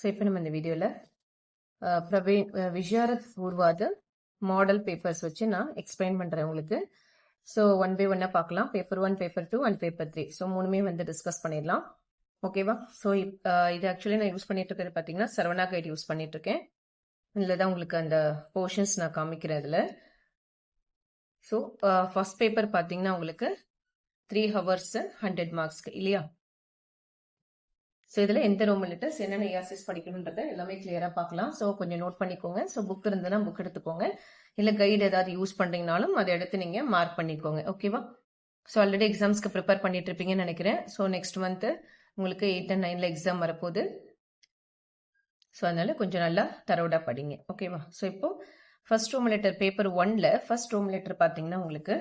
So இப்போ நம்ம இந்த வீடியோவில் விஷாரத் பூர்வாத மாடல் பேப்பர்ஸ் வச்சு நான் எக்ஸ்பிளைன் பண்ணுறேன் உங்களுக்கு. ஸோ ஒன் பை ஒன்னாக பார்க்கலாம். Paper 1, paper 2 and paper 3. So மூணுமே வந்து டிஸ்கஸ் பண்ணிடலாம். ஓகேவா? ஸோ இது ஆக்சுவலி நான் யூஸ் பண்ணிட்டு இருக்கிறது பார்த்தீங்கன்னா சரவணா கைட் யூஸ் பண்ணிட்டு இருக்கேன். இதில் தான் உங்களுக்கு அந்த போர்ஷன்ஸ் நான் காமிக்கிறேன் இதில். ஸோ ஃபர்ஸ்ட் பேப்பர் பார்த்தீங்கன்னா உங்களுக்கு 3 hours 100 மார்க்ஸ்க்கு இல்லையா? ஸோ இதில் எந்த ரோம் லெட்டர்ஸ் என்னென்ன ERCs படிக்கணுன்றதை எல்லாமே கிளியராக பார்க்கலாம். ஸோ கொஞ்சம் நோட் பண்ணிக்கோங்க. ஸோ புக் இருந்ததுன்னா புக் எடுத்துக்கோங்க. இல்லை கைடு ஏதாவது யூஸ் பண்ணுறீங்கனாலும் அதை எடுத்து நீங்கள் மார்க் பண்ணிக்கோங்க. ஓகேவா? ஸோ ஆல்ரெடி எக்ஸாம்ஸ்க்கு ப்ரிப்பேர் பண்ணிட்டு இருப்பீங்கன்னு நினைக்கிறேன். ஸோ நெக்ஸ்ட் மந்த்து உங்களுக்கு 8 and 9 எக்ஸாம் வரப்போகுது. ஸோ அதனால கொஞ்சம் நல்லா தரோடாக படிங்க. ஓகேவா? ஸோ இப்போ ஃபர்ஸ்ட் ரோம் லெட்டர் பேப்பர் 1ல் ஃபர்ஸ்ட் ரோம் லெட்டர் பார்த்தீங்கன்னா உங்களுக்கு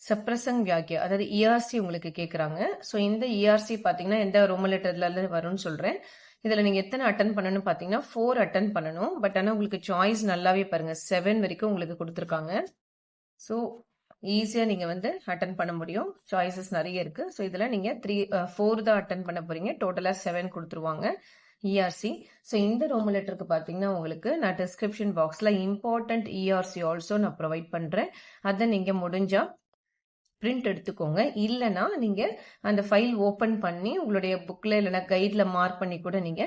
சப்ரசங் வியாக்கியா, அதாவது ERC உங்களுக்கு கேட்குறாங்க. ஸோ இந்த ERC பார்த்தீங்கன்னா எந்த ரோம லெட்டர்ல வரும்னு சொல்கிறேன். இதில் நீங்கள் எத்தனை அட்டன் பண்ணணும்னு பார்த்தீங்கன்னா 4 அட்டன் பண்ணணும். பட் ஆனால் உங்களுக்கு சாய்ஸ் நல்லாவே பாருங்கள், 7 வரைக்கும் உங்களுக்கு கொடுத்துருக்காங்க. ஸோ ஈஸியாக நீங்கள் வந்து அட்டன் பண்ண முடியும். சாய்ஸஸ் நிறைய இருக்குது. ஸோ இதில் நீங்கள் 4 தான் அட்டன் பண்ண போகிறீங்க. டோட்டலாக 7 கொடுத்துருவாங்க ERC. ஸோ இந்த ரோம லெட்டருக்கு பார்த்தீங்கன்னா உங்களுக்கு நான் டிஸ்கிரிப்ஷன் பாக்ஸில் இம்பார்ட்டன்ட் ERC ஆல்சோ நான் ப்ரொவைட் பண்ணுறேன். அதை நீங்கள் முடிஞ்சால் பிரிண்ட் எடுத்துக்கோங்க. இல்லைன்னா நீங்க அந்த ஃபைல் ஓபன் பண்ணி உங்களுடைய புக்ல இல்லைன்னா கைட்ல மார்க் பண்ணி கூட நீங்க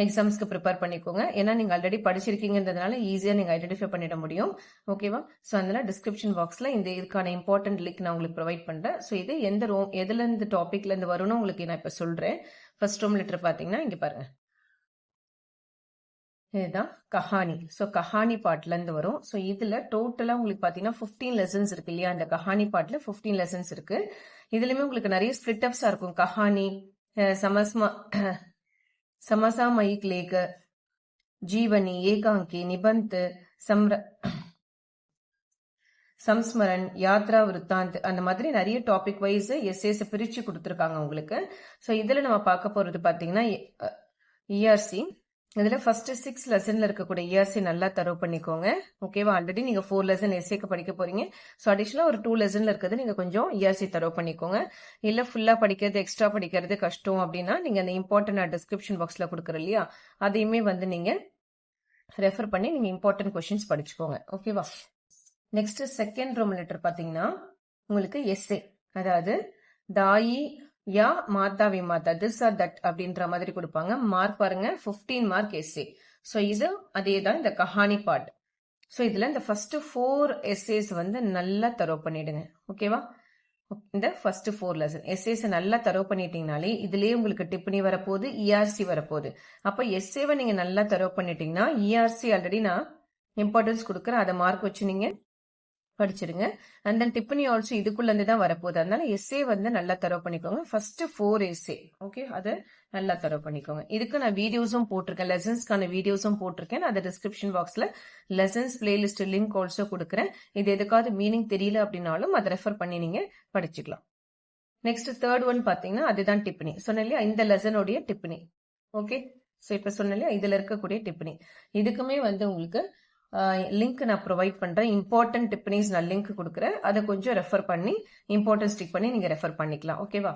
எக்ஸாம்ஸ்க்கு ப்ரிப்பேர் பண்ணிக்கோங்க. ஏன்னா நீங்க ஆல்ரெடி படிச்சிருக்கீங்கன்றதுனால ஈஸியா நீங்க ஐடென்டிஃபை பண்ணிட முடியும். ஓகேவா? ஸோ அதனால டிஸ்கிரிப்ஷன் பாக்ஸ்ல இதுக்கான இம்பார்ட்டன்ட் லிங்க் நான் உங்களுக்கு ப்ரொவைட் பண்றேன். ஸோ இது எதுல இருந்து டாபிக்ல இருந்து வரும்னு உங்களுக்கு நான் இப்ப சொல்றேன். ஃபர்ஸ்ட் ரோம் லெட்டர் பாத்தீங்கன்னா இங்க பாருங்க, இதுதான் கஹானி. ஸோ கஹானி பாட்ல இருந்து வரும். ஸோ இதுல டோட்டலா உங்களுக்கு பாத்தீங்கன்னா 15 லெசன்ஸ் இருக்கு இல்லையா? இந்த கஹானி பாட்ல 15 லெசன்ஸ் இருக்கு. இதுலயுமே உங்களுக்கு நிறைய ஸ்பிளிட் அப்ஸா இருக்கும். கஹானி, சமசாமயிக் லேக, ஜீவனி, ஏகாங்கி, நிபந்த், சம்ஸ்மரன், யாத்ரா விருத்தாந்த், அந்த மாதிரி நிறைய டாபிக் வைஸ் எஸ்ஏஸ் பிரிச்சு கொடுத்துருக்காங்க உங்களுக்கு. ஸோ இதுல நம்ம பார்க்க போறது பாத்தீங்கன்னா ERC. இதுல ஃபர்ஸ்ட் 6 லெசன்ல இருக்கக்கூடிய ERC நல்லா தரவு பண்ணிக்கோங்க. ஓகேவா? ஆல்ரெடி நீங்க 4 லெசன் எஸ்ஏக்கு படிக்க போறீங்க. ஸோ அடிஷனலா ஒரு 2 லெசன்ல இருக்கிறது நீங்க கொஞ்சம் ERC தரவு பண்ணிக்கோங்க. இல்ல ஃபுல்லா படிக்கிறது, எக்ஸ்ட்ரா படிக்கிறது கஷ்டம் அப்படின்னா நீங்க அந்த இம்பார்ட்டன்ட் டிஸ்கிரிப்ஷன் பாக்ஸ்ல கொடுக்குறோம் இல்லையா, அதையுமே வந்து நீங்க ரெஃபர் பண்ணி நீங்க இம்பார்ட்டன்ட் கொஸ்டின்ஸ் படிச்சுக்கோங்க. ஓகேவா? நெக்ஸ்ட் செகண்ட் ரோம் லெட்டர் பாத்தீங்கன்னா உங்களுக்கு எஸ்ஏ, அதாவது தாயி யா மாதா விமாதா, திஸ் ஆர் தட் அப்படின்ற மாதிரி கொடுப்பாங்க. மார்க் பாருங்க, 15 மார்க் எஸ்ஏ. ஸோ இது அதே தான் இந்த கஹானி பார்ட். ஸோ இதுல இந்த ஃபர்ஸ்ட் 4 எஸ்ஏஸ் வந்து நல்லா தரவு பண்ணிடுங்க. ஓகேவா? இந்த ஃபர்ஸ்ட் 4 லெசன் எஸ்ஏஸ் நல்லா தரவு பண்ணிட்டீங்கனாலே இதுலயே உங்களுக்கு டிப்னி வரப்போகுது, ERC வரப்போகுது. அப்ப எஸ்ஏவை நீங்க நல்லா தரவு பண்ணிட்டீங்கன்னா ERC ஆல்ரெடி நான் இம்பார்ட்டன்ஸ் கொடுக்குறேன், அதை மார்க் வச்சு நீங்க படிச்சிருங்க. அண்ட் தென் டிப்னி ஆல்சோ இதுக்குள்ள இருந்து தான் வரப்போகுது. அதனால எஸ்ஏ வந்து நல்லா தரவு பண்ணிக்கோங்க. First 4 S A. ஓகே, அதை நல்லா தரவு பண்ணிக்கோங்க. இதுக்கு நான் வீடியோஸும் போட்டிருக்கேன், லெசன்ஸ்க்கான வீடியோஸும் போட்டிருக்கேன். அதை டிஸ்கிரிப்ஷன் பாக்ஸ்ல லெசன்ஸ் பிளேலிஸ்ட் லிங்க் ஆல்சோ கொடுக்குறேன். இது எதுக்காவது மீனிங் தெரியல அப்படின்னாலும் அதை ரெஃபர் பண்ணி நீங்க படிச்சுக்கலாம். நெக்ஸ்ட் தேர்ட் ஒன் பாத்தீங்கன்னா அதுதான் டிப்னி. சொன்னேன் இல்லையா, இந்த லெசனுடைய டிப்னி. ஓகே, ஸோ இப்ப சொன்னேன் இல்லையா, இதுல இருக்கக்கூடிய டிப்னி. இதுக்குமே வந்து உங்களுக்கு லிங்க் நான் ப்ரொவைட் பண்றேன். இம்பார்ட்டன்ட் டிப்னிஸ் நான் லிங்க் கொடுக்குறேன். அதை கொஞ்சம் ரெஃபர் பண்ணி இம்பார்ட்டன்ட் ஸ்டிக் பண்ணி நீங்க ரெஃபர் பண்ணிக்கலாம். ஓகேவா?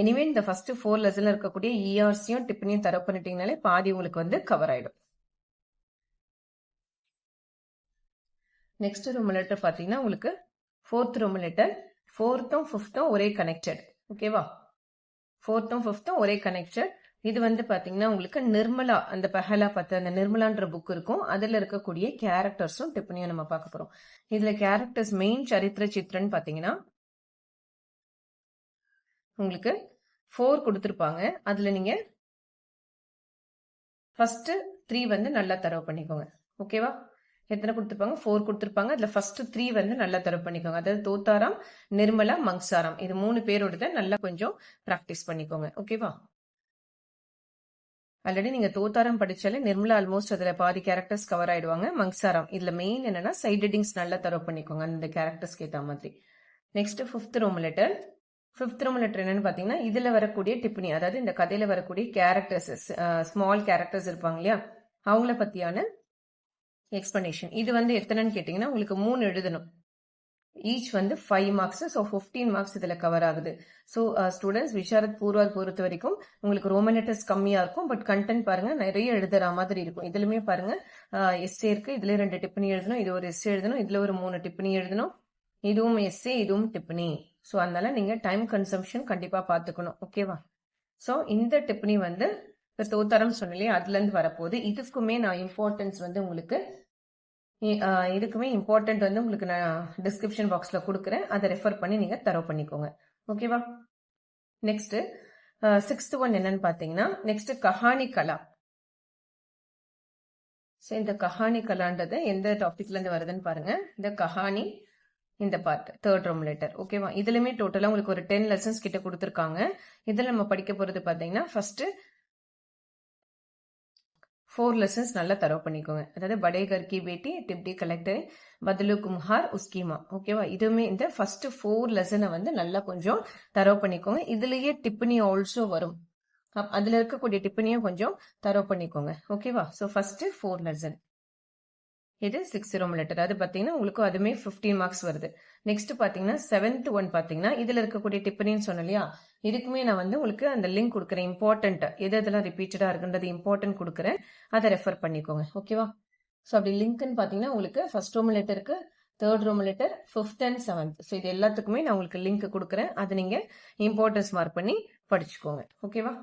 எனிவே இந்த ஃபர்ஸ்ட் 4 லெசன்ல இருக்கக்கூடிய ERCயும் டிப்னியும் தரவு பண்ணிட்டீங்கனாலே பாதி உங்களுக்கு வந்து கவர் ஆயிடும். நெக்ஸ்ட் ரோம் லெட்டர் பாத்தீங்கன்னா உங்களுக்கு 4th ரோம் லெட்டர். 4th-ம் 5th-ம் ஒரே கனெக்டட். ஓகேவா? 4th-ம் 5th-ம் ஒரே கனெக்டட். இது வந்து பாத்தீங்கன்னா உங்களுக்கு நிர்மலா, அந்த பஹலா பார்த்து அந்த நிர்மலான்ற புக் இருக்கும். அதுல இருக்கக்கூடிய கேரக்டர்ஸும் டிப்னியும் நம்ம பார்க்க போறோம். இதுல கேரக்டர்ஸ் மெயின் சரித்திர சித்திரன் பாத்தீங்கன்னா உங்களுக்கு 4 கொடுத்துருப்பாங்க. அதுல நீங்க ஃபர்ஸ்ட் 3 வந்து நல்லா தரவு பண்ணிக்கோங்க. ஓகேவா? எத்தனை கொடுத்துருப்பாங்க? 4 கொடுத்துருப்பாங்க. அதுல ஃபர்ஸ்ட் 3 வந்து நல்லா தரவு பண்ணிக்கோங்க. அதாவது தோத்தாராம், நிர்மலா, மங்சாராம், இது 3 பேரோட நல்லா கொஞ்சம் பிராக்டிஸ் பண்ணிக்கோங்க. ஓகேவா? ஆல்ரெடி நீங்க தோத்தாரம் படிச்சாலே நிர்மலா ஆல்மோஸ்ட் அதுல பாதி கேரக்டர்ஸ் கவர் ஆயிடுவாங்க. மங்சாராம் இதுல மெயின் என்னன்னா சைட் ஹெட்டிங்ஸ் நல்லா தரவு பண்ணிக்கோங்க அந்த கேரக்டர்ஸ்க்கு ஏற்ற மாதிரி. நெக்ஸ்ட் 5th ரோம் லெட்டர். 5th ரோம் லெட்டர் என்னன்னு பாத்தீங்கன்னா இதுல வரக்கூடிய டிப்னி, அதாவது இந்த கதையில வரக்கூடிய கேரக்டர்ஸ், ஸ்மால் கேரக்டர்ஸ் இருப்பாங்க இல்லையா, அவங்கள பத்தியான எக்ஸ்பிளனேஷன். இது வந்து எத்தனைன்னு கேட்டீங்கன்னா உங்களுக்கு 3 எழுதணும். ஈச் வந்து 5 மார்க்ஸ். ஸோ 15 மார்க்ஸ் இதுல கவர் ஆகுது. ஸோ ஸ்டூடெண்ட்ஸ் விஷாரத் பூர்வாத் பொறுத்த வரைக்கும் உங்களுக்கு ரோமன் லெட்டர்ஸ் கம்மியா இருக்கும். பட் கண்டென்ட் பாருங்க நிறைய எழுதுற மாதிரி இருக்கும். இதுலயுமே பாருங்க எஸ்ஏ இருக்கு. இதுல 2 டிப்பனி எழுதணும். இது ஒரு எஸ்ஏ எழுதணும். இதுல ஒரு 3 டிப்பனி எழுதணும். இதுவும் எஸ்ஏ, இதுவும் டிப்பனி. ஸோ அதனால நீங்க டைம் கன்சம்ஷன் கண்டிப்பா பாத்துக்கணும். ஓகேவா? ஸோ இந்த டிப்பனி வந்து இப்போ தோத்தரம் சொன்னலையே அதுல இருந்து வரப்போகுது. இதுக்குமே நான் இம்பார்ட்டன்ஸ் வந்து உங்களுக்கு இதுக்குமே இம்பார்ட்டன்ட் வந்து உங்களுக்கு நான் டிஸ்கிரிப்ஷன் பாக்ஸ்ல கொடுக்குறேன். அதை ரெஃபர் பண்ணி நீங்க தரவு பண்ணிக்கோங்க. ஓகேவா? நெக்ஸ்ட் 6th ஒன் என்னன்னு பாத்தீங்கன்னா நெக்ஸ்ட் கஹானி கலா. இந்த கஹானி கலான்றது எந்த டாபிக்ல இருந்து வருதுன்னு பாருங்க. இந்த கஹானி இந்த பார்ட் 3rd ரோம் லெட்டர். ஓகேவா? இதுலயுமே டோட்டலா உங்களுக்கு ஒரு 10 லெசன்ஸ் கிட்ட கொடுத்துருக்காங்க. இதுல நம்ம படிக்க போறது பாத்தீங்கன்னா ஃபர்ஸ்ட் 4 லெசன்ஸ் நல்லா தரவு பண்ணிக்கோங்க. அதாவது படே கர் கி பேட்டி, டிப்டி கலெக்டர், பதலு கும்ஹார், உஸ்கீமா. ஓகேவா? இதுவுமே இந்த ஃபர்ஸ்ட் 4 லெசனை வந்து நல்லா கொஞ்சம் தரவு பண்ணிக்கோங்க. இதுலயே டிப்பனி ஆல்சோ வரும். அதுல இருக்கக்கூடிய டிப்பனியும் கொஞ்சம் தரவு பண்ணிக்கோங்க. ஓகேவா? So first 4 lesson. இது 6th ரோம் லெட்டர். அது பாத்தீங்கன்னா உங்களுக்கு அதுமே 15 மார்க்ஸ் வருது. நெக்ஸ்ட் பாத்தீங்கன்னா 7th ஒன் பாத்தீங்கன்னா இதுல இருக்கக்கூடிய டிப்பனின்னு சொன்னேன் இல்லையா, இதுக்குமே நான் வந்து உங்களுக்கு அந்த லிங்க் கொடுக்குறேன். இம்பார்ட்டன்ட் எது எதெல்லாம் ரிப்பீட்டடா இருக்குன்றது இம்பார்ட்டன்ட் கொடுக்குறேன். அதை ரெஃபர் பண்ணிக்கோங்க. ஓகேவா? ஸோ அப்படி லிங்க்னு பாத்தீங்கன்னா உங்களுக்கு ஃபர்ஸ்ட் ரோம் லெட்டருக்கு 3rd ரோம் letter 5th and 7th. So இது எல்லாத்துக்குமே நான் உங்களுக்கு லிங்க் கொடுக்குறேன். அதை நீங்க இம்பார்ட்டன்ஸ் மார்க் பண்ணி படிச்சுக்கோங்க. ஓகேவா?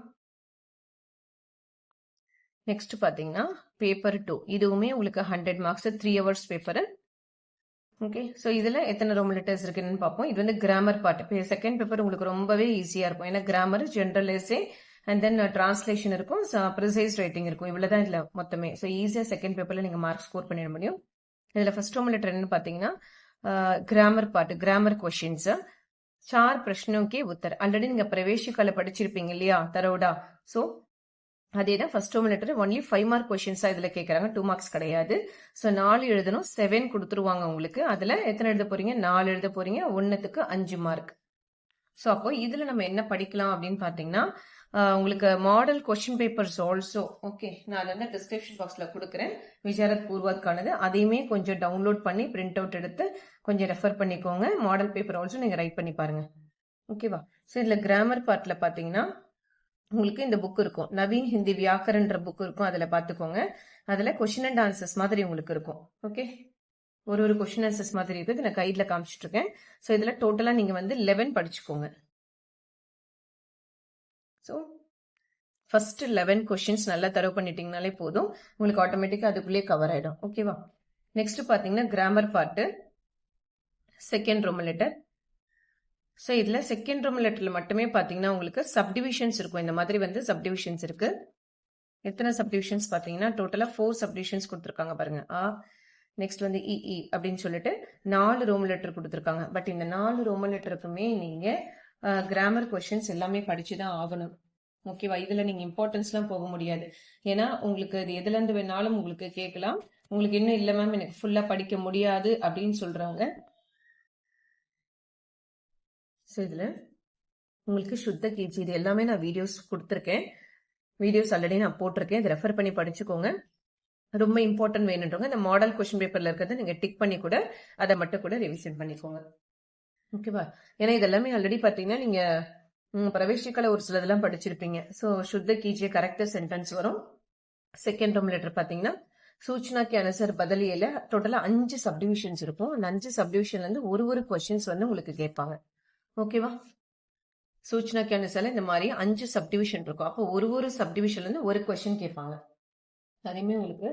நெக்ஸ்ட் பாத்தீங்கன்னா பேப்பர் 2. இதுவுமே உங்களுக்கு 100 marks 3 hours paper. Okay, so இதுல எத்தனை ரோம் லெட்டர்ஸ் இருக்குன்னு பார்ப்போம். இது வந்து கிராமர் பார்ட். செகண்ட் பேப்பர் உங்களுக்கு ரொம்பவே ஈஸியா இருக்கும். ஏன்னா grammar, general essay and then translation இருக்கும், ப்ரிசைஸ் ரைட்டிங் இருக்கும். இவ்வளவுதான் இதுல மொத்தமே. ஸோ ஈஸியா செகண்ட் பேப்பர்ல நீங்க மார்க் ஸ்கோர் பண்ணிட முடியும். இதுல ஃபர்ஸ்ட் ரோம் லெட்டர் என்னன்னு பாத்தீங்கன்னா கிராமர் பார்ட், கிராமர் கொஸ்டின்ஸ். 4 பிரश्नों के उत्तर ஆல்ரெடி நீங்க பிரவேசிக்கால படிச்சிருப்பீங்க இல்லையா தரோடா. ஸோ அதேதான் ஃபர்ஸ்ட் ரோம் லெட்டர். ஒன்லி 5 மார்க் கொஸ்டின்ஸா இதுல கேட்கறாங்க. 2 மார்க்ஸ் கிடையாது. ஸோ 4 எழுதணும். 7 கொடுத்துருவாங்க உங்களுக்கு. அதுல எத்தனை எழுத போறீங்க? 4 எழுத போறீங்க. 1த்துக்கு 5 மார்க். ஸோ அப்போ இதுல நம்ம என்ன படிக்கலாம் அப்படின்னு பாத்தீங்கன்னா உங்களுக்கு model question papers also. Okay, நான் அதை வந்து டிஸ்கிரிப்ஷன் பாக்ஸ்ல கொடுக்குறேன். விசாரத் பூர்வாத்கானது. அதையுமே கொஞ்சம் டவுன்லோட் பண்ணி பிரிண்ட் அவுட் எடுத்து கொஞ்சம் ரெஃபர் பண்ணிக்கோங்க. மாடல் பேப்பர் ஆல்சோ நீங்க ரைட் பண்ணி பாருங்க. ஓகேவா? ஸோ இதுல கிராமர் பார்ட்ல பாத்தீங்கன்னா உங்களுக்கு இந்த புக் இருக்கும். நவீன் ஹிந்தி வியாக்கரன்ற புக் இருக்கும். அதுல பாத்துக்கோங்க. அதுல கொஸ்டின் அண்ட் ஆன்சர்ஸ் மாதிரி உங்களுக்கு இருக்கும். ஓகே, ஒரு கொஸ்டின் ஆன்சர்ஸ் மாதிரி இருக்குது. நான் கைட்ல காமிச்சிட்டு இருக்கேன். ஸோ இதுல டோட்டலா நீங்க வந்து 11 படிச்சுக்கோங்க. ஸோ ஃபர்ஸ்ட் 11 கொஸ்டின்ஸ் நல்லா தரவு பண்ணிட்டீங்கனாலே போதும். உங்களுக்கு ஆட்டோமேட்டிக்கா அதுக்குள்ளே கவர் ஆயிடும். ஓகேவா? நெக்ஸ்ட் பாத்தீங்கன்னா கிராமர் பார்ட், செகண்ட் ரோம் லெட்டர். ஸோ இதுல செகண்ட் ரோம் லெட்டர்ல மட்டுமே பாத்தீங்கன்னா உங்களுக்கு சப்டிவிஷன்ஸ் இருக்கும். இந்த மாதிரி வந்து சப்டிவிஷன்ஸ் இருக்கு. எத்தனை சப்டிவிஷன்ஸ் பாத்தீங்கன்னா டோட்டலா 4 சப்டிவிஷன்ஸ் கொடுத்துருக்காங்க பாருங்க. நெக்ஸ்ட் வந்து இஇ அப்படின்னு சொல்லிட்டு 4 ரோம் லெட்டர் கொடுத்துருக்காங்க. பட் இந்த 4 ரோம் லெட்டருக்குமே நீங்க கிராமர் கொஸ்டின்ஸ் எல்லாமே படிச்சுதான் ஆகணும். ஓகேவா? இதுல நீங்க இம்பார்ட்டன்ஸ் எல்லாம் போக முடியாது. ஏன்னா உங்களுக்கு இது எதுல இருந்து வேணாலும் உங்களுக்கு கேட்கலாம். உங்களுக்கு இன்னும் இல்ல மேம் எனக்கு ஃபுல்லா படிக்க முடியாது அப்படின்னு சொல்றவங்க, ஸோ இதுல உங்களுக்கு சுத்த கீச்சி இது எல்லாமே நான் வீடியோஸ் கொடுத்துருக்கேன். வீடியோஸ் ஆல்ரெடி நான் போட்டிருக்கேன். இதை ரெஃபர் பண்ணி படிச்சுக்கோங்க. ரொம்ப இம்பார்ட்டன்ட் வேணுன்றவங்க இந்த மாடல் கொஸ்டின் பேப்பர்ல இருக்கிறத நீங்க டிக் பண்ணி கூட அதை மட்டும் கூட ரிவிஷன் பண்ணிக்கோங்க. ஓகேவா? ஏன்னா இதெல்லாமே ஆல்ரெடி பாத்தீங்கன்னா நீங்க பிரவேசிக்கால ஒரு சில இதெல்லாம் படிச்சிருப்பீங்க. ஸோ சுத்த கீஜே கரெக்டர் சென்டென்ஸ் வரும். செகண்ட் ரோம் லெட்டர் பாத்தீங்கன்னா சூச்சனா கே அனுசர் பதிலியில டோட்டலா 5 சப்டிவிஷன்ஸ் இருக்கும். அந்த 5 சப்டிவிஷன்ல இருந்து ஒரு கொஸ்டின்ஸ் வந்து உங்களுக்கு கேட்பாங்க. ஓகேவா? சூச்சனா கே அனுசர்ல இந்த மாதிரி 5 சப்டிவிஷன் இருக்கும். அப்போ ஒரு சப்டிவிஷன்ல இருந்து ஒரு கொஸ்டின் கேட்பாங்க. அதையுமே உங்களுக்கு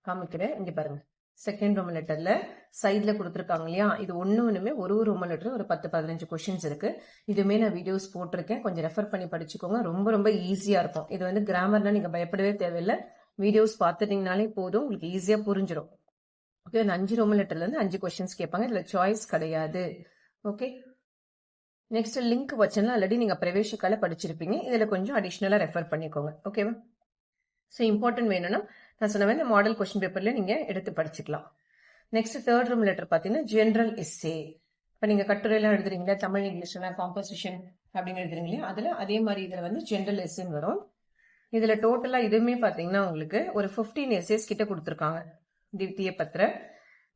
காமிக்கிறேன். இங்க பாருங்க. செகண்ட் ரோம் லெட்டர்ல சைட்ல கொடுத்துருக்காங்க இல்லையா, இது ஒண்ணுமே ஒரு ரோம் லெட்டர் ஒரு 10-15 கொஸ்டின்ஸ் இருக்கு. இதுமே நான் வீடியோஸ் போட்டிருக்கேன். கொஞ்சம் ரெஃபர் பண்ணி படிச்சுக்கோங்க. ரொம்ப ஈஸியா இருக்கும். இது வந்து கிராமர்னா நீங்க பயப்படவே தேவையில்லை. வீடியோஸ் பார்த்துட்டீங்கனாலே போதும், உங்களுக்கு ஈஸியா புரிஞ்சிடும். ஓகே, 5 ரோம் லெட்டர்ல இருந்து 5 கொஸ்டின்ஸ் கேட்பாங்க. இதுல சாய்ஸ் கிடையாது. ஓகே, நெக்ஸ்ட் லிங்க் வச்சேன்னா ஆல்ரெடி நீங்க பிரவேசிக்கால படிச்சிருப்பீங்க. இதுல கொஞ்சம் அடிஷனலா ரெஃபர் பண்ணிக்கோங்க. ஓகேவா? ஸோ இம்பார்ட்டன்ட் வேணும்னா நான் சொன்ன மாதிரி மாடல் கொஸ்டின் பேப்பர்ல நீங்க எடுத்து படிச்சுக்கலாம். நெக்ஸ்ட் 3rd ரோம் லெட்டர் பாத்தீங்கன்னா ஜெனரல் எஸ்ஸே. இப்ப நீங்க கட்டுரையெல்லாம் எழுதுறீங்களா, தமிழ் இங்கிலீஷ்ல காம்போசிஷன் அப்படின்னு எழுதுறீங்களா, அதுல அதே மாதிரி இதுல வந்து ஜெனரல் எஸ்ஸேன்னு வரும். இதுல டோட்டலா இதுவுமே பாத்தீங்கன்னா உங்களுக்கு ஒரு 15 எஸ்ஸேஸ் கிட்ட கொடுத்துருக்காங்க. திவ்திய பத்திர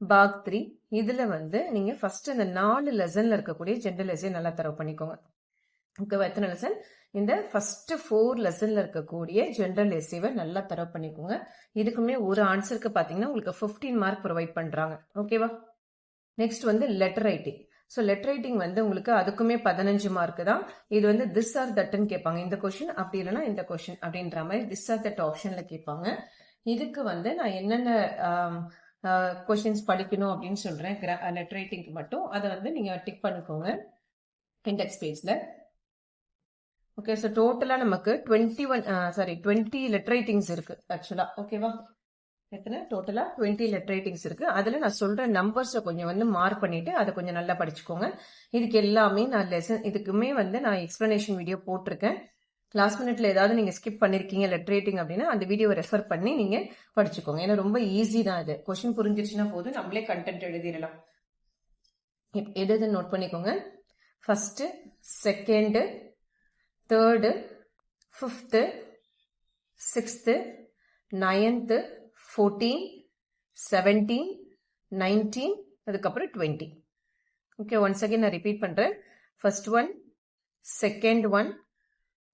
பாக் 3 இதுல வந்து நீங்க ஃபர்ஸ்ட் இந்த 4 லெசன்ல இருக்கக்கூடிய ஜெனரல் எஸ்ஸே நல்லா தரவு பண்ணிக்கோங்க. ஓகேவா? எத்தனை லெசன்? இந்த ஃபர்ஸ்ட் 4 லெசன்ல இருக்கக்கூடிய ஜெனரல் எஸ்ஸேவை நல்லா தரவு பண்ணிக்கோங்க. இதுக்குமே ஒரு ஆன்சருக்கு பாத்தீங்கன்னா உங்களுக்கு 15 மார்க் ப்ரொவைட் பண்றாங்க. ஓகேவா? நெக்ஸ்ட் வந்து letter writing. So letter writing வந்து உங்களுக்கு அதுக்குமே 15 மார்க் தான். இது வந்து திஸ் ஆர் தட்னு கேட்பாங்க. இந்த கொஸ்டின் அப்படி இல்லைன்னா இந்த கொஸ்டின் அப்படின்ற மாதிரி திஸ் ஆர் தட் ஆப்ஷன்ல கேட்பாங்க. இதுக்கு வந்து நான் என்னென்ன கொஸ்டின்ஸ் படிக்கணும் அப்படின்னு சொல்றேன் லெட்டர் ரைட்டிங்க்கு மட்டும். அதை வந்து நீங்க டிக் பண்ணிக்கோங்க இண்டெக்ஸ் பேஜ்ல. ஓகே, ஸோ டோட்டலா நமக்கு 20 லெட்டர் ரைட்டிங்ஸ் இருக்கு ஆக்சுவலா. ஓகேவா? எத்தனை? டோட்டலா 20 லெட்டர் ரைட்டிங்ஸ் இருக்கு. அதுல நான் சொல்ற நம்பர்ஸை கொஞ்சம் வந்து மார்க் பண்ணிட்டு அதை கொஞ்சம் நல்லா படிச்சுக்கோங்க. இதுக்கு எல்லாமே நான் லெசன் இதுக்குமே வந்து நான் எக்ஸ்பிளனேஷன் வீடியோ போட்டிருக்கேன். லாஸ்ட் மினிட்ல ஏதாவது நீங்க ஸ்கிப் பண்ணிருக்கீங்க லெட்டர் ரைட்டிங் அப்படின்னா அந்த வீடியோவை ரெஃபர் பண்ணி நீங்க படிச்சுக்கோங்க. ஏன்னா ரொம்ப ஈஸி தான் இது. கொஸ்டின் புரிஞ்சிருச்சுன்னா போதும், நம்மளே கண்டென்ட் எழுதிடலாம். எது நோட் பண்ணிக்கோங்க. First, second, third, fifth, sixth, 9th, 14, 17, 19, அதுக்கப்புறம் 20. ஓகே, ஒன்ஸ் அகைன் நான் ரிப்பீட் பண்றேன். First one, second one,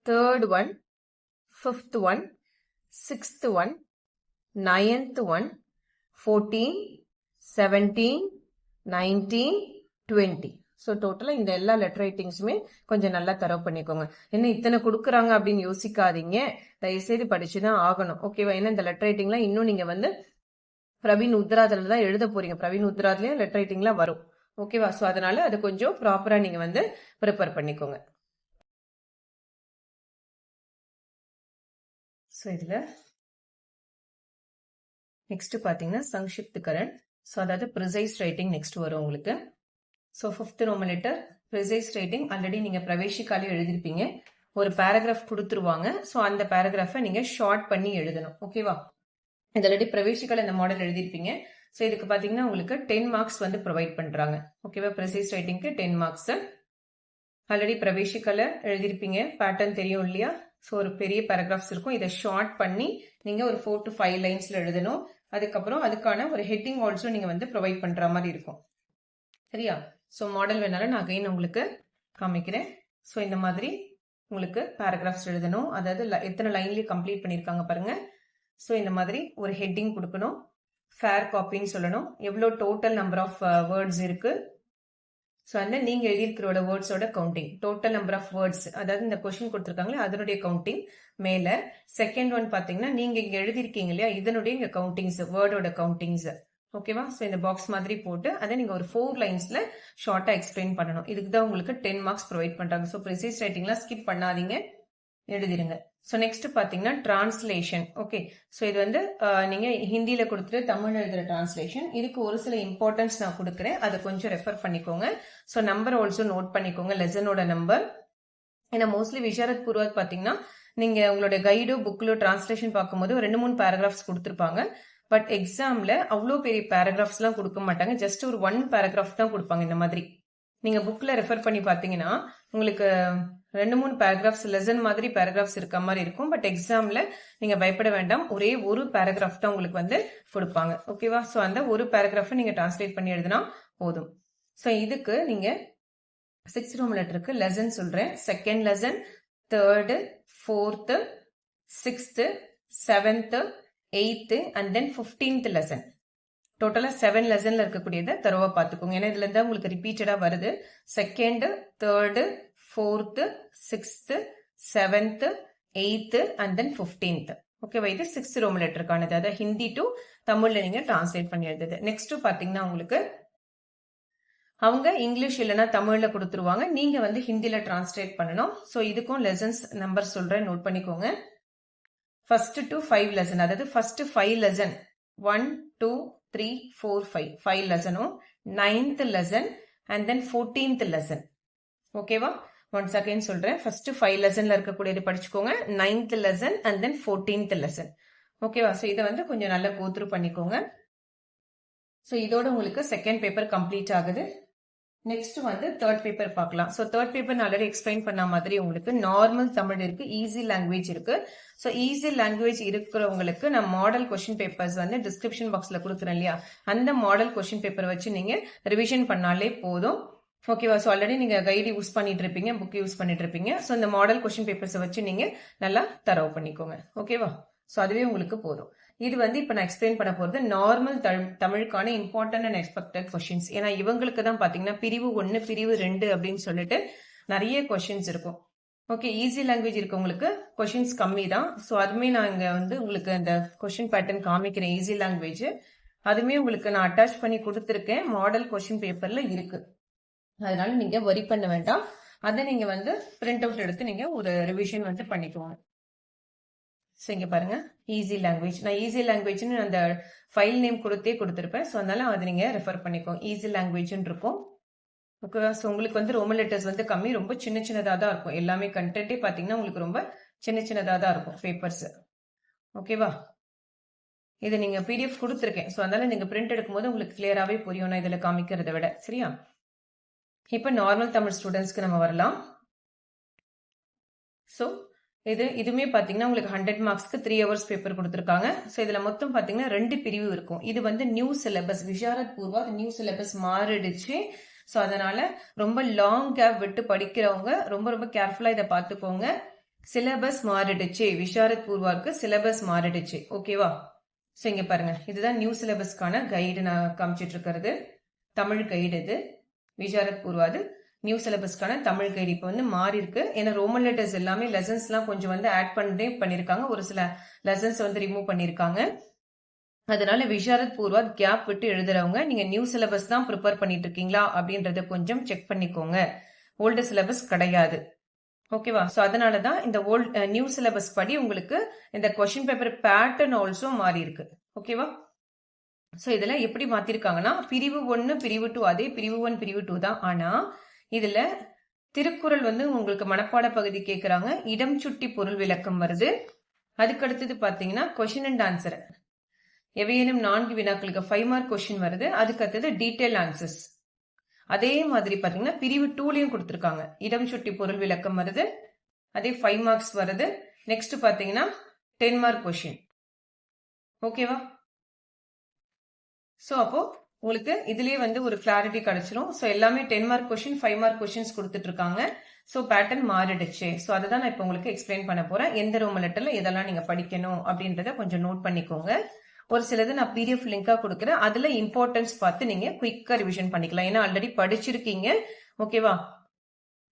third one, fifth one, sixth one, 9th one, 14, 17, 19, 20. So டோட்டலாக இந்த எல்லா லெட்டர் ரைட்டிங்ஸுமே கொஞ்சம் நல்லா தரவு பண்ணிக்கோங்க. என்ன இத்தனை கொடுக்குறாங்க அப்படின்னு யோசிக்காதீங்க, தயவுசெய்து படிச்சுதான் ஆகணும். ஓகேவா? ஏன்னா இந்த லெட்டர் ரைட்டிங்லாம் இன்னும் நீங்க வந்து பிரவீன் உத்ராதுல தான் எழுத போறீங்க. பிரவீன் உத்ராதுலயும் லெட்டர் ரைட்டிங்லாம் வரும். ஓகேவா? ஸோ அதனால அது கொஞ்சம் ப்ராப்பரா நீங்க வந்து ப்ரிப்பேர் பண்ணிக்கோங்க. ஸோ இதுல நெக்ஸ்ட் பாத்தீங்கன்னா சங்ஷிப்துகரன். ஸோ அதாவது ப்ரிசைஸ் ரைட்டிங் நெக்ஸ்ட் வரும் உங்களுக்கு. So 5th Roman letter precise writing already நீங்க பிரவேசிக்காலே எழுதிருப்பீங்க. ஒரு பேராகிராஃப் கொடுத்துருவாங்க. ஸோ அந்த பேராகிராஃபை நீங்க ஷார்ட் பண்ணி எழுதணும். ஓகேவா? இது ஆல்ரெடி பிரவேசிக்கால இந்த மாடல் எழுதிருப்பீங்க. ஸோ இதுக்கு பாத்தீங்கன்னா உங்களுக்கு 10 மார்க்ஸ் வந்து ப்ரொவைட் பண்றாங்க. ஓகேவா? ப்ரிசைஸ் ரைட்டிங்க்கு 10 மார்க்ஸ். ஆல்ரெடி பிரவேசிக்கால எழுதிருப்பீங்க, பேட்டர்ன் தெரியும் இல்லையா? ஸோ ஒரு பெரிய பேராகிராஃப்ஸ் இருக்கும். இதை ஷார்ட் பண்ணி நீங்க ஒரு 4 to 5 லைன்ஸ்ல எழுதணும். அதுக்கப்புறம் அதுக்கான ஒரு ஹெட்டிங் ஆல்சோ நீங்க வந்து ப்ரொவைட் பண்ற மாதிரி இருக்கும். சரியா? ஸோ மாடல் வேணாலும் நான் அகைன் உங்களுக்கு காமிக்கிறேன். ஸோ இந்த மாதிரி உங்களுக்கு பேராகிராஃப்ஸ் எழுதணும். அதாவது எத்தனை லைன்லயே கம்ப்ளீட் பண்ணியிருக்காங்க பாருங்க. ஸோ இந்த மாதிரி ஒரு ஹெட்டிங் கொடுக்கணும். ஃபேர் காப்பின்னு சொல்லணும். எவ்வளோ டோட்டல் நம்பர் ஆஃப் வேர்ட்ஸ் இருக்கு. ஸோ அந்த நீங்க எழுதியிருக்கிற வேர்ட்ஸோட counting, total number of words, அதாவது இந்த கொஸ்டின் கொடுத்துருக்காங்களே அதனுடைய கவுண்டிங் மேல. செகண்ட் ஒன் பாத்தீங்கன்னா நீங்க இங்க எழுதிருக்கீங்க இல்லையா, இதனுடைய இங்க கவுண்டிங்ஸ், வேர்டோட கவுண்டிங்ஸ். ஓகேவா? ஸோ இந்த பாக்ஸ் மாதிரி போட்டு அதை நீங்க ஒரு 4 லைன்ஸ்ல ஷார்ட்டா எக்ஸ்பிளைன் பண்ணணும். இதுக்கு தான் உங்களுக்கு 10 மார்க்ஸ் ப்ரொவைட் பண்றாங்க. ஸோ ப்ரிசைஸ் ரைட்டிங்லாம் ஸ்கிப் பண்ணாதீங்க, எழுதிருங்க. ஸோ நெக்ஸ்ட் பாத்தீங்கன்னா டிரான்ஸ்லேஷன். ஓகே, ஸோ இது வந்து நீங்க ஹிந்தியில கொடுத்துட்டு தமிழ் எழுதுற டிரான்ஸ்லேஷன். இதுக்கு ஒரு சில இம்பார்ட்டன்ஸ் நான் கொடுக்குறேன், அதை கொஞ்சம் ரெஃபர் பண்ணிக்கோங்க. ஸோ நம்பர் ஆல்சோ நோட் பண்ணிக்கோங்க, லெசனோட நம்பர். ஏன்னா மோஸ்ட்லி விஷாரத் பூர்வாத் பாத்தீங்கன்னா நீங்க உங்களுடைய கைடோ புக்லோ டிரான்ஸ்லேஷன் பார்க்கும்போது 2-3 பேராகிராஃப்ஸ் கொடுத்துருப்பாங்க. பட் எக்ஸாம்ல அவ்வளோ பெரிய பேராகிராஃப்ஸ் எல்லாம் கொடுக்க மாட்டாங்க. ஜஸ்ட் ஒரு 1 பேராகிராஃப் தான் கொடுப்பாங்க. இந்த மாதிரி நீங்க புக்ல ரெஃபர் பண்ணி பாத்தீங்கன்னா உங்களுக்கு 2-3 பேராகிராஃப்ஸ் லெசன் மாதிரி பேராகிராஃப்ஸ் இருக்க மாதிரி இருக்கும். பட் எக்ஸாம்ல நீங்க பயப்பட வேண்டாம், ஒரே ஒரு பேராகிராஃப் தான் உங்களுக்கு வந்து கொடுப்பாங்க. ஓகேவா? ஸோ அந்த ஒரு பேராகிராஃபை நீங்க டிரான்ஸ்லேட் பண்ணி எழுதினா போதும். ஸோ இதுக்கு நீங்க 6th ரோமன் லெட்டருக்கு லெசன் சொல்றேன். Second lesson, third, 4th, 6th, 7th, 8th and then 15th lesson. டோட்டலா 7 லெசன்ல இருக்கக்கூடியதை தரவா பாத்துக்கோங்க. ஏன்னா இதுல இருந்தா உங்களுக்கு ரிப்பீட்டடா வருது. Second, third, 4th, 6th, 7th, 8th and then 15th. ஓகேவா? இது 6th ரோமன் லெட்டருக்கானது. அதாவது ஹிந்தி டு தமிழ்ல நீங்க டிரான்ஸ்லேட் பண்ணி எழுதுது. நெக்ஸ்ட் பாத்தீங்கன்னா உங்களுக்கு அவங்க இங்கிலீஷ் இல்லைன்னா தமிழ்ல கொடுத்துருவாங்க, நீங்க வந்து ஹிந்தில டிரான்ஸ்லேட் பண்ணணும். ஸோ இதுக்கும் லெசன்ஸ் நம்பர் சொல்றேன், நோட் பண்ணிக்கோங்க. ஃபர்ஸ்ட் டு 5 லெசன், அதாவது first 5 lesson 1, 2, 3, 4, 5 லெசனும் 9th lesson and then 14th lesson. ஓகேவா? ஒன்ஸ் அகைன் சொல்றேன், ஃபர்ஸ்ட் 5 லெசன்ல இருக்கக்கூடியது படிச்சுக்கோங்க, 9th lesson and then 14th lesson. ஓகேவா? ஸோ இதை வந்து கொஞ்சம் நல்லா கோத்ரூ பண்ணிக்கோங்க. ஸோ இதோட உங்களுக்கு செகண்ட் பேப்பர் கம்ப்ளீட் ஆகுது. நெக்ஸ்ட் வந்து தேர்ட் பேப்பர் பார்க்கலாம். ஸோ தேர்ட் பேப்பர் நான் ஆல்ரெடி எக்ஸ்பிளைன் பண்ண மாதிரி உங்களுக்கு நார்மல் தமிழ் இருக்கு, ஈஸி லாங்குவேஜ் இருக்கு. ஸோ ஈஸி லாங்குவேஜ் இருக்கிறவங்களுக்கு நான் மாடல் கொஸ்டின் பேப்பர்ஸ் வந்து டிஸ்கிரிப்ஷன் பாக்ஸ்ல கொடுக்குறேன் இல்லையா, அந்த மாடல் கொஸ்டின் பேப்பர் வச்சு நீங்க ரிவிஷன் பண்ணாலே போதும். ஓகேவா? ஸோ ஆல்ரெடி நீங்க கைடு யூஸ் பண்ணிட்டு இருப்பீங்க, புக் யூஸ் பண்ணிட்டு இருப்பீங்க. ஸோ இந்த மாடல் கொஸ்டின் பேப்பர்ஸை வச்சு நீங்க நல்லா தரவு பண்ணிக்கோங்க. ஓகேவா? ஸோ அதுவே உங்களுக்கு போதும். இது வந்து இப்ப நான் எக்ஸ்பிளைன் பண்ண போறது நார்மல் தமிழுக்கான இம்பார்ட்டன்ட் அண்ட் எக்ஸ்பெக்டட் கொஸ்டின்ஸ். ஏன்னா இவங்களுக்கு தான் பாத்தீங்கன்னா பிரிவு 1 பிரிவு 2 அப்படின்னு சொல்லிட்டு நிறைய கொஸ்டின்ஸ் இருக்கும். ஓகே, ஈஸி லாங்குவேஜ் இருக்கவங்களுக்கு கொஸ்டின்ஸ் கம்மி தான். ஸோ அதுமே நான் இங்க வந்து உங்களுக்கு அந்த கொஸ்டின் பேட்டர்ன் காமிக்கிறேன். ஈஸி லாங்குவேஜ் அதுமே உங்களுக்கு நான் அட்டாச் பண்ணி கொடுத்துருக்கேன், மாடல் கொஸ்டின் பேப்பர்ல இருக்கு. அதனால நீங்க வரி பண்ண வேண்டாம். அதை நீங்க வந்து பிரிண்ட் அவுட் எடுத்து நீங்க ஒரு ரிவிஷன் வந்து பண்ணிக்குவாங்க. ஸோ இங்க பாருங்க, ஈஸி லாங்குவேஜ். நான் ஈஸி லாங்குவேஜ்னு அந்த ஃபைல் நேம் கொடுத்திருப்பேன். ஸோ அதனால அதை நீங்க ரெஃபர் பண்ணிக்கோங்க. ஈஸி லாங்குவேஜ்னு இருக்கும். ஓகேவா? ஸோ உங்களுக்கு வந்து ரோமன் லெட்டர்ஸ் வந்து கம்மி, ரொம்ப சின்ன சின்னதாக தான் இருக்கும். எல்லாமே கண்டென்ட்டே பார்த்தீங்கன்னா உங்களுக்கு ரொம்ப சின்ன சின்னதாக தான் இருக்கும் பேப்பர்ஸ். ஓகேவா? இது நீங்க பிடிஎஃப் கொடுத்துருக்கேன். ஸோ அதனால நீங்க பிரிண்ட் எடுக்கும்போது உங்களுக்கு கிளியராகவே புரியும் நான் இதில் காமிக்கிறத விட. சரியா? இப்போ நார்மல் தமிழ் ஸ்டூடெண்ட்ஸ்க்கு நம்ம வரலாம். ஸோ இதுவுமே பாத்தீங்கன்னா உங்களுக்கு 100 மார்க்ஸ்க்கு 3 ஹவர்ஸ் பேப்பர் கொடுத்துருக்காங்க. ஸோ இதுல மொத்தம் பாத்தீங்கன்னா 2 பிரிவு இருக்கும். இது வந்து new syllabus, Visharad Purva new syllabus மாறிடுச்சு. ஸோ அதனால ரொம்ப லாங் கேப் விட்டு படிக்கிறவங்க ரொம்ப ரொம்ப கேர்ஃபுல்லா இதை பார்த்துக்கோங்க. சிலபஸ் மாறிடுச்சு, விஷாரத் பூர்வாக்கு சிலபஸ் மாறிடுச்சு. ஓகேவா? ஸோ இங்க பாருங்க, இதுதான் நியூ சிலபஸ்க்கான கைடு நான் காமிச்சிட்டு இருக்கிறது. தமிழ் கைடு இது. விஷாரத் பூர்வாது நியூ சிலபஸ்க்கான தமிழ் கைடு இப்போ வந்து மாறி இருக்கு. ஏன்னா ரோமன் லெட்டர்ஸ் எல்லாமே லெசன்ஸ் எல்லாம் கொஞ்சம் வந்து ஆட் பண்ணிருக்காங்க, ஒரு சில லெசன்ஸ் வந்து ரிமூவ் பண்ணிருக்காங்க. அதனால விஷாரத் பூர்வா கேப் விட்டு எழுதுறவங்க நீங்க நியூ சிலபஸ் தான் ப்ரிப்பேர் பண்ணிட்டு இருக்கீங்களா அப்படின்றத கொஞ்சம் செக் பண்ணிக்கோங்க. ஓல்டு சிலபஸ் கிடையாது. ஓகேவா? ஸோ அதனாலதான் இந்த நியூ சிலபஸ் படி உங்களுக்கு இந்த கொஸ்டின் பேப்பர் பேட்டர்ன் ஆல்சோ மாறி இருக்கு. ஓகேவா? ஸோ இதுல எப்படி மாத்திருக்காங்கன்னா பிரிவு 1 பிரிவு 2 அதே பிரிவு 1 பிரிவு 2 தான். ஆனா இதுல திருக்குறள் வந்து உங்களுக்கு மனப்பாட பகுதி கேட்கறாங்க, இடம் சுட்டி பொருள் விளக்கம் வருது. அதுக்கு அடுத்தது பாத்தீங்கன்னா கொஸ்டின் அண்ட் ஆன்சர், எவையேனும் 4 வினாக்களுக்கு 5 மார்க் கொஸ்டின் வருது. அதுக்கு அடுத்தது டீடைல் ஆன்சர்ஸ். அதே மாதிரி பாத்தீங்கன்னா பிரிவு 2லயும் கொடுத்திருக்காங்க, இடம் சுட்டி பொருள் விளக்கம் வருது, அதே 5 மார்க்ஸ் வருது. நெக்ஸ்ட் பாத்தீங்கன்னா 10 மார்க் கொஸ்டின். ஓகேவா? சோ அப்போ உங்களுக்கு இதுலயே வந்து ஒரு கிளாரிட்டி கிடைச்சிரும். ஸோ எல்லாமே 10 மார்க் கொஸ்டின் 5 மார்க் கொஸ்டின்ஸ் கொடுத்துட்டு இருக்காங்க. ஸோ பேட்டர்ன் மாறிடுச்சு. ஸோ அதை தான் நான் இப்போ உங்களுக்கு எக்ஸ்பிளைன் பண்ண போறேன். எந்த ரோமன் லெட்டர்ல இதெல்லாம் நீங்க படிக்கணும் அப்படின்றத கொஞ்சம் நோட் பண்ணிக்கோங்க. ஒரு சிலது நான் பிடிஎஃப் லிங்கா கொடுக்குறேன், அதுல இம்பார்ட்டன்ஸ் பார்த்து நீங்க குயிக்கா ரிவிஷன் பண்ணிக்கலாம். ஏன்னா ஆல்ரெடி படிச்சிருக்கீங்க. ஓகேவா?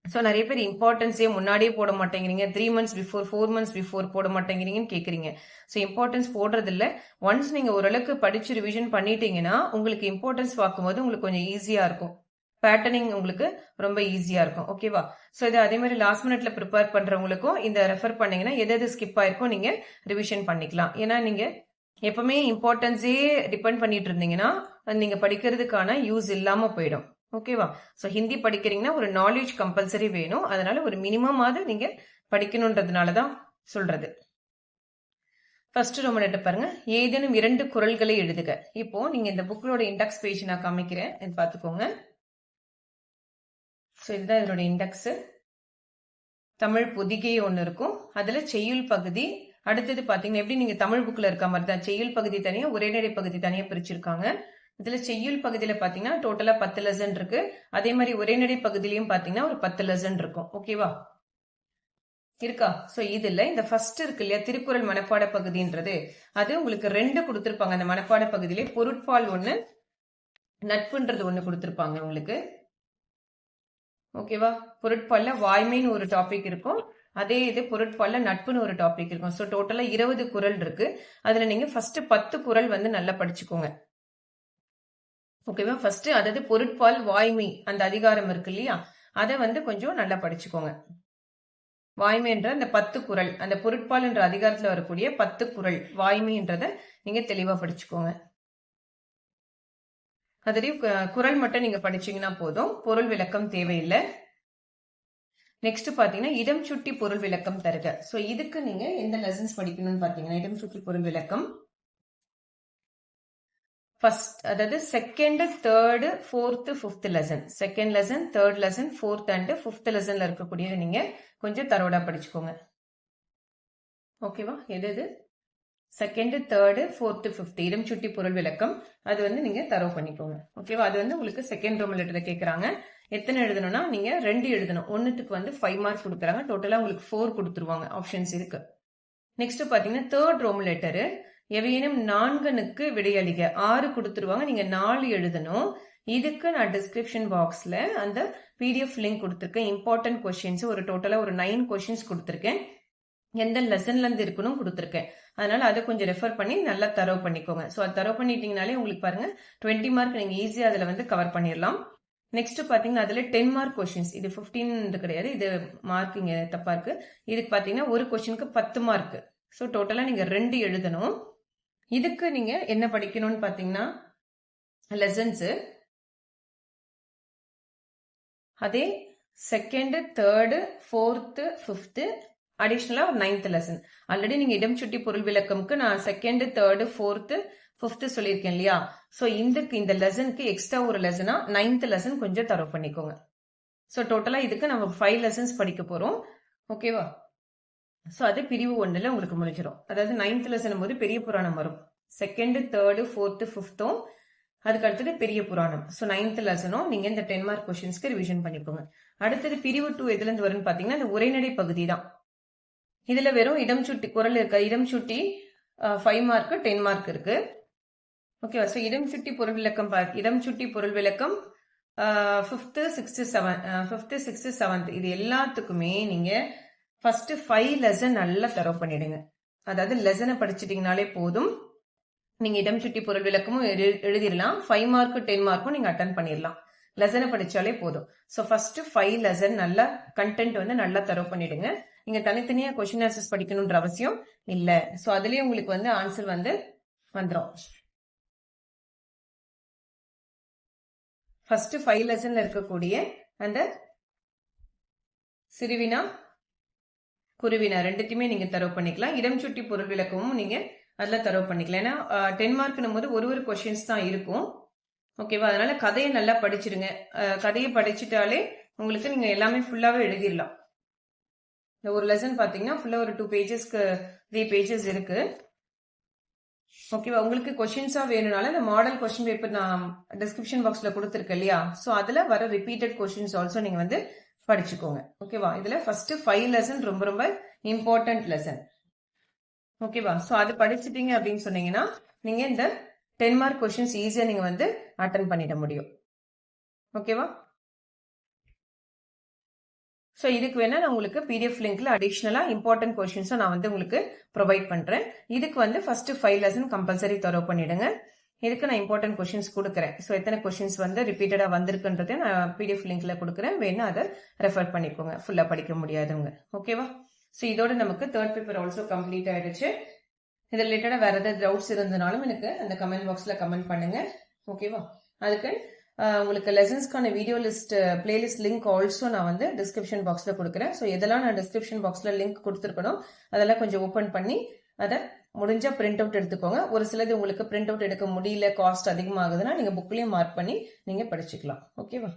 ஸோ நிறைய பேர் இம்பார்ட்டன்ஸே முன்னாடியே போட மாட்டேங்கிறீங்க, 3 மந்த்ஸ் பிஃபோர் 4 மந்த்ஸ் பிஃபோர் போட மாட்டேங்கிறீங்கன்னு கேட்குறீங்க. ஸோ இம்பார்ட்டன்ஸ் போடுறது இல்லை. ஒன்ஸ் நீங்க ஓரளவுக்கு படிச்சு ரிவிஷன் பண்ணிட்டீங்கன்னா உங்களுக்கு இம்பார்ட்டன்ஸ் பார்க்கும்போது உங்களுக்கு கொஞ்சம் ஈஸியா இருக்கும். பேட்டர்னிங் உங்களுக்கு ரொம்ப ஈஸியா இருக்கும். ஓகேவா? ஸோ இது அதே மாதிரி லாஸ்ட் மினிட்ல ப்ரிப்பேர் பண்றவங்களுக்கும் இந்த ரெஃபர் பண்ணீங்கன்னா எது ஸ்கிப் ஆயிருக்கும் நீங்க ரிவிஷன் பண்ணிக்கலாம். ஏன்னா நீங்க எப்பவுமே இம்பார்ட்டன்ஸே டிபெண்ட் பண்ணிட்டு இருந்தீங்கன்னா நீங்க படிக்கிறதுக்கான யூஸ் இல்லாம போயிடும். ஓகேவா? சோ ஹிந்தி படிக்கிறீங்கன்னா ஒரு நாலேஜ் கம்பல்சரி வேணும். அதனால ஒரு மினிமமாவது நீங்க படிக்கணும்ன்றதுனாலதான் சொல்றது. ஃபர்ஸ்ட் ரோமன் லெட்டர் பாருங்க, ஏதேனும் 2 குறள்களை எழுதுக. இப்போ நீங்க இந்த புக்லோட இண்டெக்ஸ் பேஜ் நான் காமிக்கிறேன், இது பாத்துக்கோங்க. சோ இதுதான் இதோட இண்டெக்ஸ். தமிழ் பொதிகை ஒன்னு இருக்கும், அதுல செய்யுள் பகுதி. அடுத்தது பாத்தீங்கன்னா எப்படி நீங்க தமிழ் புக்ல இருக்க மாதிரி தான் செய்யுள் பகுதி தனியா உரைநடை பகுதி தனியா பிரிச்சிருக்காங்க. இதுல செய்யுள் பகுதியில பாத்தீங்கன்னா டோட்டலா 10 லெசன் இருக்கு. அதே மாதிரி உரைநடை பகுதியிலையும் பாத்தீங்கன்னா ஒரு 10 லெசன் இருக்கும். ஓகேவா? இருக்கா? சோ இதுல இந்த ஃபர்ஸ்ட் இருக்கு இல்லையா, திருக்குறள் மனப்பாட பகுதின்றது, அது உங்களுக்கு 2 கொடுத்திருப்பாங்க. அந்த மனப்பாட பகுதியிலே பொருட்பால் 1, நட்புன்றது 1 கொடுத்திருப்பாங்க உங்களுக்கு. ஓகேவா? பொருட்பால்ல வாய்மைன்னு ஒரு டாபிக் இருக்கும், அதே இது பொருட்பால்ல நட்புன்னு ஒரு டாபிக் இருக்கும். ஸோ டோட்டலா 20 குறள் இருக்கு. அதுல நீங்க ஃபர்ஸ்ட் 10 குறள் வந்து நல்லா படிச்சுக்கோங்க. ஓகேவா? ஃபர்ஸ்ட் அதாவது பொருட்பால் வாய்மை அந்த அதிகாரம் இருக்கு இல்லையா, அதை வந்து கொஞ்சம் நல்லா படிச்சுக்கோங்க. வாய்மை என்ற அந்த 10 குறள், அந்த பொருட்பால் என்ற அதிகாரத்துல வரக்கூடிய 10 குறள் வாய்மைன்றத நீங்க தெளிவா படிச்சுக்கோங்க. அதுலயும் குறள் மட்டும் நீங்க படிச்சீங்கன்னா போதும், பொருள் விளக்கம் தேவையில்லை. நெக்ஸ்ட் பாத்தீங்கன்னா இடம் சுட்டி பொருள் விளக்கம் தருக. சோ இதுக்கு நீங்க எந்த லெசன்ஸ் படிக்கணும்னு பாத்தீங்கன்னா இடம் சுட்டி பொருள் விளக்கம் ஃபர்ஸ்ட் அதாவது second, third, fourth, fifth lesson, second lesson, third lesson, fourth and fifth லெசன்ல இருக்கக்கூடியது நீங்க கொஞ்சம் தரோடா படிச்சுக்கோங்க. ஓகேவா? எது செகண்ட், தேர்டு, ஃபோர்த்து, ஃபிஃப்த் இடம் சுட்டி பொருள் விளக்கம் அது வந்து நீங்க தரவு பண்ணிக்கோங்க. ஓகேவா? அது வந்து உங்களுக்கு செகண்ட் ரோமன் லெட்டர்ல கேட்கறாங்க. எத்தனை எழுதணும்னா நீங்க 2 எழுதணும். ஒன்னுக்கு வந்து 5 மார்க் கொடுக்குறாங்க. டோட்டலா உங்களுக்கு 4 கொடுத்துருவாங்க. ஆப்ஷன்ஸ் இருக்கு. நெக்ஸ்ட் பாத்தீங்கன்னா தேர்ட் ரோமன் லெட்டரு எவையேனும் 4னுக்கு விடையளிக்க 6 கொடுத்துருவாங்க. நீங்க 4 எழுதணும். இதுக்கு நான் டிஸ்கிரிப்ஷன் பாக்ஸ்ல அந்த பிடிஎஃப் லிங்க் கொடுத்துருக்கேன். இம்பார்ட்டன்ட் கொஸ்டின்ஸ் ஒரு டோட்டலா ஒரு 9 கொஸ்டின்ஸ் கொடுத்துருக்கேன். எந்த லெசன்ல இருந்து இருக்கணும் கொடுத்துருக்கேன். அதனால அதை கொஞ்சம் ரெஃபர் பண்ணி நல்லா தரவு பண்ணிக்கோங்க. ஸோ அது தரவு பண்ணிட்டீங்கனாலே உங்களுக்கு பாருங்க 20 மார்க் நீங்க ஈஸியா அதுல வந்து கவர் பண்ணிடலாம். நெக்ஸ்ட் பாத்தீங்கன்னா அதுல 10 மார்க் கொஸ்டின்ஸ், இது 15 கிடையாது, இது மார்க் இங்க தப்பா இருக்கு. இதுக்கு பாத்தீங்கன்னா ஒரு கொஸ்டினுக்கு 10 மார்க். ஸோ டோட்டலா நீங்க 2 எழுதணும். இதுக்கு நீங்க என்ன படிக்கணும்னு பாத்தீங்கன்னா லெசன்ஸ், அதே செகண்ட், தேர்டு, ஃபோர்த்து, ஃபிஃப்த்து அடிஷனலா ஒரு 9th லெசன். ஆல்ரெடி நீங்க இடம் சுட்டி பொருள் விளக்கம்க்கு நான் செகண்ட், தேர்டு, ஃபோர்த்து, ஃபிஃப்த் சொல்லியிருக்கேன் இல்லையா? ஸோ இந்த லெசனுக்கு எக்ஸ்ட்ரா ஒரு லெசனா 9th லெசன் கொஞ்சம் தரவு பண்ணிக்கோங்க. ஸோ டோட்டலா இதுக்கு நம்ம 5 லெசன்ஸ் படிக்க போறோம். ஓகேவா? ஸோ அது பிரிவு 1ல உங்களுக்கு முடிஞ்சிடும். அதாவது 9th லெசன் போது பெரிய புராணம் வரும். செகண்ட், தேர்டு, ஃபோர்த்து, ஃபிஃப்த்தும் அதுக்கு அடுத்தது பெரிய புராணம். ஸோ 9th லெசனும் நீங்க இந்த 10 மார்க் கொஸ்டின்ஸ்க்கு ரிவிஷன் பண்ணிக்கோங்க. அடுத்தது பிரிவு 2 எதுல இருந்து வரும்னு பாத்தீங்கன்னா இந்த உரைநடை பகுதி தான். இதுல வெறும் இடம் சுட்டி குரல் இருக்க. இடம் சுட்டி 5 மார்க், 10 மார்க் இருக்கு. ஓகேவா? ஸோ இடம் சுட்டி பொருள் விளக்கம் இடம் சுட்டி பொருள் விளக்கம் 5th, 6th, 7th இது எல்லாத்துக்குமே நீங்க ஃபர்ஸ்ட் 5 லெசன் நல்லா தரவு பண்ணிடுங்க. அதாவது லெசனை படிச்சிட்டீங்கனாலே போதும். நீங்க இடம் சுட்டி பொருள் விளக்கமும் எழுதிடலாம். 5 மார்க், 10 மார்க்கும் நீங்க அட்டன் பண்ணிடலாம். லெசனை படிச்சாலே போதும். ஸோ ஃபர்ஸ்ட் 5 லெசன் நல்லா கண்டென்ட் வந்து நல்லா தரவு பண்ணிடுங்க. நீங்க தனித்தனியா கொஸ்டின் ஆன்சர்ஸ் படிக்கணும்ன்ற அவசியம் இல்ல. சோ அதுலயே உங்களுக்கு வந்து ஆன்சர் வந்து வந்துடும். ஃபர்ஸ்ட் 5 லெசன்ல இருக்கக்கூடிய அந்த சிறுவினா, குருவினா ரெண்டுத்தையுமே நீங்க தரவு பண்ணிக்கலாம். இடம் சுட்டி பொருள் விளக்கமும் நீங்க அதுல தரவு பண்ணிக்கலாம். ஏன்னா 10 மார்க்னும் போது ஒரு கொஸ்டின்ஸ் தான் இருக்கும். ஓகேவா? அதனால கதையை நல்லா படிச்சிருங்க. கதையை படிச்சுட்டாலே உங்களுக்கு நீங்க எல்லாமே ஃபுல்லாவே எழுதிடலாம். ஒரு லெசன் பாத்தீங்கன்னா ஃபுல்லா ஒரு 2 பேஜஸ்க்கு 3 பேஜஸ் இருக்கு. ஓகேவா? உங்களுக்கு கொஸ்டின்ஸா வேணும்னால இந்த மாடல் கொஸ்டின் பேப்பர் நான் டிஸ்கிரிப்ஷன் பாக்ஸ்ல கொடுத்துருக்கேன் இல்லையா? சோ அதுல வர ரிப்பீட்டட் கொஸ்டின்ஸ் ஆல்சோ நீங்க வந்து படிச்சுக்கோங்க. ஓகேவா? இதுல ஃபர்ஸ்ட் 5 லெசன் ரொம்ப ரொம்ப இம்பார்ட்டன்ட் லெசன். ஓகேவா? சோ அது படிச்சிட்டீங்க அப்படின்னு சொன்னீங்கன்னா நீங்க இந்த 10 மார்க் கொஸ்டின்ஸ் ஈஸியா நீங்க வந்து அட்டன் பண்ணிட முடியும். ஓகேவா? ஸோ இதுக்கு வேணா நான் உங்களுக்கு பிடிஎஃப் லிங்க்ல அடிஷனலா இம்பார்ட்டன்ட் கொஸ்டின்ஸும் நான் வந்து உங்களுக்கு ப்ரொவைட் பண்றேன். இதுக்கு வந்து ஃபர்ஸ்ட் 5 லெசன் கம்பல்சரி தரவு பண்ணிடுங்க. இதுக்கு நான் இம்பார்ட்டன்ட் கொஸ்டின்ஸ் கொடுக்குறேன். ஸோ எத்தனை கொஸ்டின்ஸ் வந்து ரிப்பீட்டடா வந்திருக்குன்றதை நான் பிடிஎஃப் லிங்க்ல கொடுக்குறேன். வேணா அதை ரெஃபர் பண்ணிக்கோங்க ஃபுல்லா படிக்க முடியாதவங்க. ஓகேவா? ஸோ இதோட நமக்கு தேர்ட் பேப்பர் ஆல்சோ கம்ப்ளீட் ஆயிடுச்சு. இது ரிலேட்டடா வேற ஏதாவது டவுட்ஸ் இருந்தனாலும் எனக்கு அந்த கமெண்ட் பாக்ஸ்ல கமெண்ட் பண்ணுங்க. ஓகேவா? அதுக்கு உங்களுக்கு லெசன்ஸ்க்கான video list playlist link also நான் வந்து டிஸ்கிரிப்ஷன் பாக்ஸ்ல கொடுக்குறேன். ஸோ எதெல்லாம் நான் டிஸ்கிரிப்ஷன் பாக்ஸ்ல லிங்க் கொடுத்துருக்கணும் அதெல்லாம் கொஞ்சம் ஓப்பன் பண்ணி அதை முடிஞ்சா பிரிண்ட் அவுட் எடுத்துக்கோங்க. ஒரு சிலது உங்களுக்கு பிரிண்ட் அவுட் எடுக்க முடியல, காஸ்ட் அதிகமாகுதுன்னா நீங்க புக்லயும் மார்க் பண்ணி நீங்க படிச்சுக்கலாம். ஓகேவா?